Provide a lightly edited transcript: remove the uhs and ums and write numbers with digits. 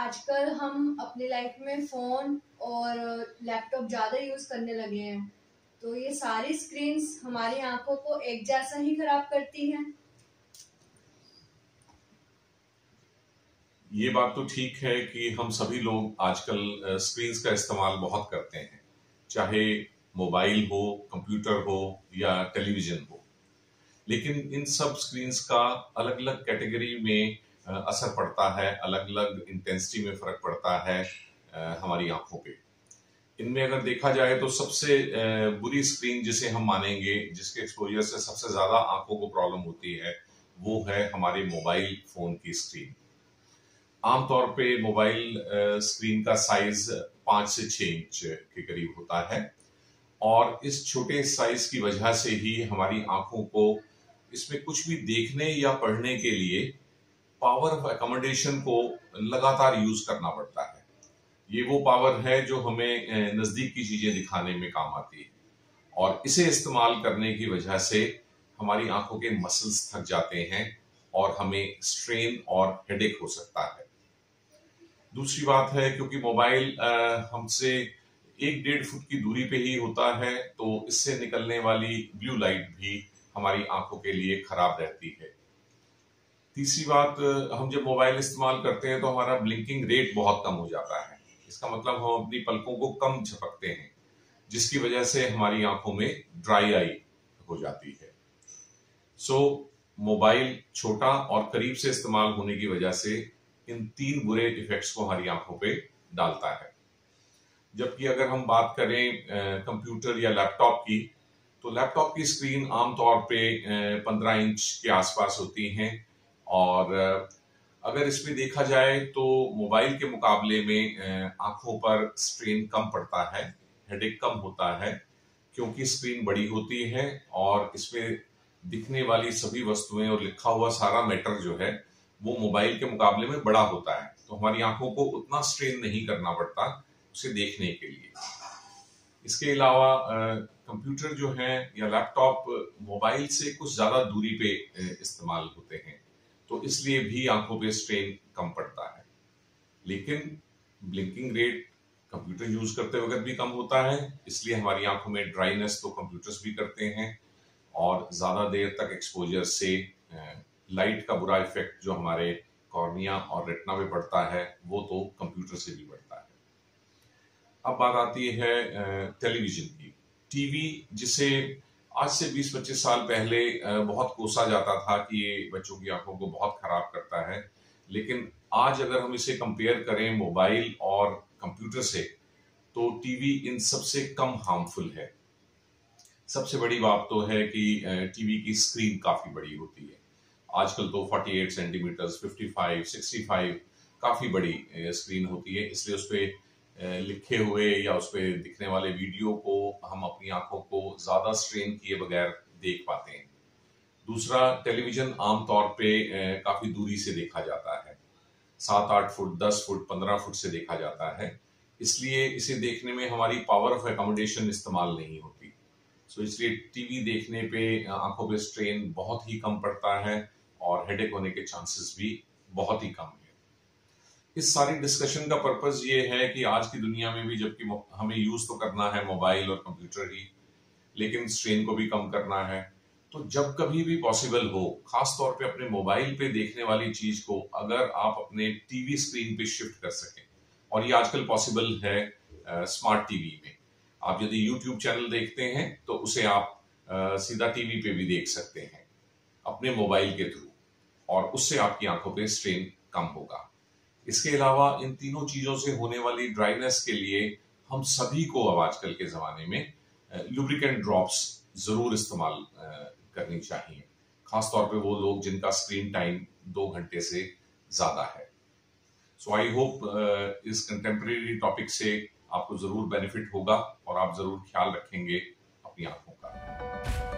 आजकल हम अपनी लाइफ में फ़ोन और लैपटॉप ज़्यादा यूज़ करने लगे हैं, तो ये सारी स्क्रीन्स हमारी आंखों को एक जैसा ही खराब करती हैं। ये बात तो ठीक है कि हम सभी लोग आजकल स्क्रीन्स का इस्तेमाल बहुत करते हैं, चाहे मोबाइल हो, कंप्यूटर हो या टेलीविजन हो। लेकिन इन सब स्क्रीन्स का अलग अलग कैटेगरी में असर पड़ता है, अलग अलग इंटेंसिटी में फर्क पड़ता है हमारी आंखों पे। इनमें अगर देखा जाए तो सबसे बुरी स्क्रीन जिसे हम मानेंगे, जिसके एक्सपोजर से सबसे ज्यादा आंखों को प्रॉब्लम होती है, वो है हमारे मोबाइल फोन की स्क्रीन। आमतौर पे मोबाइल स्क्रीन का साइज 5 से 6 इंच के करीब होता है और इस छोटे साइज की वजह से ही हमारी आंखों को इसमें कुछ भी देखने या पढ़ने के लिए पावर ऑफ अकोमोडेशन को लगातार यूज करना पड़ता है। ये वो पावर है जो हमें नजदीक की चीजें दिखाने में काम आती है और इसे इस्तेमाल करने की वजह से हमारी आंखों के मसल्स थक जाते हैं और हमें स्ट्रेन और हेडेक हो सकता है। दूसरी बात है, क्योंकि मोबाइल हमसे 1-1.5 फुट की दूरी पे ही होता है, तो इससे निकलने वाली ब्लू लाइट भी हमारी आंखों के लिए खराब रहती है। तीसरी बात, हम जब मोबाइल इस्तेमाल करते हैं तो हमारा ब्लिंकिंग रेट बहुत कम हो जाता है। इसका मतलब हम अपनी पलकों को कम झपकते हैं, जिसकी वजह से हमारी आंखों में ड्राई आई हो जाती है। सो मोबाइल छोटा और करीब से इस्तेमाल होने की वजह से इन 3 बुरे इफेक्ट्स को हमारी आंखों पे डालता है। जबकि अगर हम बात करें कंप्यूटर या लैपटॉप की, तो लैपटॉप की स्क्रीन आमतौर पे 15 इंच के आसपास होती हैं और अगर इसमें देखा जाए तो मोबाइल के मुकाबले में आंखों पर स्ट्रेन कम पड़ता है, हेडेक कम होता है, क्योंकि स्क्रीन बड़ी होती है और इसमें दिखने वाली सभी वस्तुएं और लिखा हुआ सारा मैटर जो है वो मोबाइल के मुकाबले में बड़ा होता है, तो हमारी आंखों को उतना स्ट्रेन नहीं करना पड़ता उसे देखने के लिए। इसके अलावा कंप्यूटर जो है या लैपटॉप मोबाइल से कुछ ज्यादा दूरी पे इस्तेमाल होते हैं, तो इसलिए भी आंखों पे स्ट्रेन कम पड़ता है। लेकिन ब्लिंकिंग रेट कंप्यूटर यूज करते वक्त भी कम होता है, इसलिए हमारी आंखों में ड्राइनेस तो कंप्यूटर्स भी करते हैं और ज्यादा देर तक एक्सपोजर से लाइट का बुरा इफेक्ट जो हमारे कॉर्निया और रेटिना पे पड़ता है वो तो कंप्यूटर से भी पड़ता है। अब बात आती है टेलीविजन की। टीवी, जिसे आज से 20-25 साल पहले बहुत कोसा जाता था कि ये बच्चों की आंखों को बहुत खराब करता है, लेकिन आज अगर हम इसे कंपेयर करें मोबाइल और कंप्यूटर से, तो टीवी इन सबसे कम हार्मफुल है। सबसे बड़ी बात तो है कि टीवी की स्क्रीन काफी बड़ी होती है। आजकल तो 48 सेंटीमीटर, 55, 65 काफी बड़ी स्क्रीन होती है, इसलिए उस पर लिखे हुए या उस पर दिखने वाले वीडियो को हम अपनी आंखों को ज्यादा स्ट्रेन किए बगैर देख पाते हैं। दूसरा, टेलीविजन आमतौर पे काफी दूरी से देखा जाता है, 7-8 फुट, 10 फुट, 15 फुट से देखा जाता है, इसलिए इसे देखने में हमारी पावर ऑफ अकोमोडेशन इस्तेमाल नहीं होती। सो इसलिए टीवी देखने पे आंखों पे स्ट्रेन बहुत ही कम पड़ता है और हेडेक होने के चांसेस भी बहुत ही कम है। इस सारी डिस्कशन का पर्पस ये है कि आज की दुनिया में भी, जबकि हमें यूज तो करना है मोबाइल और कंप्यूटर ही, लेकिन स्ट्रेन को भी कम करना है, तो जब कभी भी पॉसिबल हो, खास तौर पे अपने मोबाइल पे देखने वाली चीज को अगर आप अपने टीवी स्क्रीन पे शिफ्ट कर सकें, और ये आजकल पॉसिबल है स्मार्ट टीवी में। आप यदि यूट्यूब चैनल देखते हैं तो उसे आप सीधा टीवी पे भी देख सकते हैं अपने मोबाइल के थ्रू, और उससे आपकी आंखों पे स्ट्रेन कम होगा। इसके अलावा इन तीनों चीजों से होने वाली ड्राइनेस के लिए हम सभी को अब आजकल के जमाने में लुब्रिकेंट ड्रॉप्स जरूर इस्तेमाल करनी चाहिए, खासतौर पे वो लोग जिनका स्क्रीन टाइम 2 घंटे से ज्यादा है। सो आई होप इस कंटेम्प्रेरी टॉपिक से आपको जरूर बेनिफिट होगा और आप जरूर ख्याल रखेंगे अपनी आंखों का।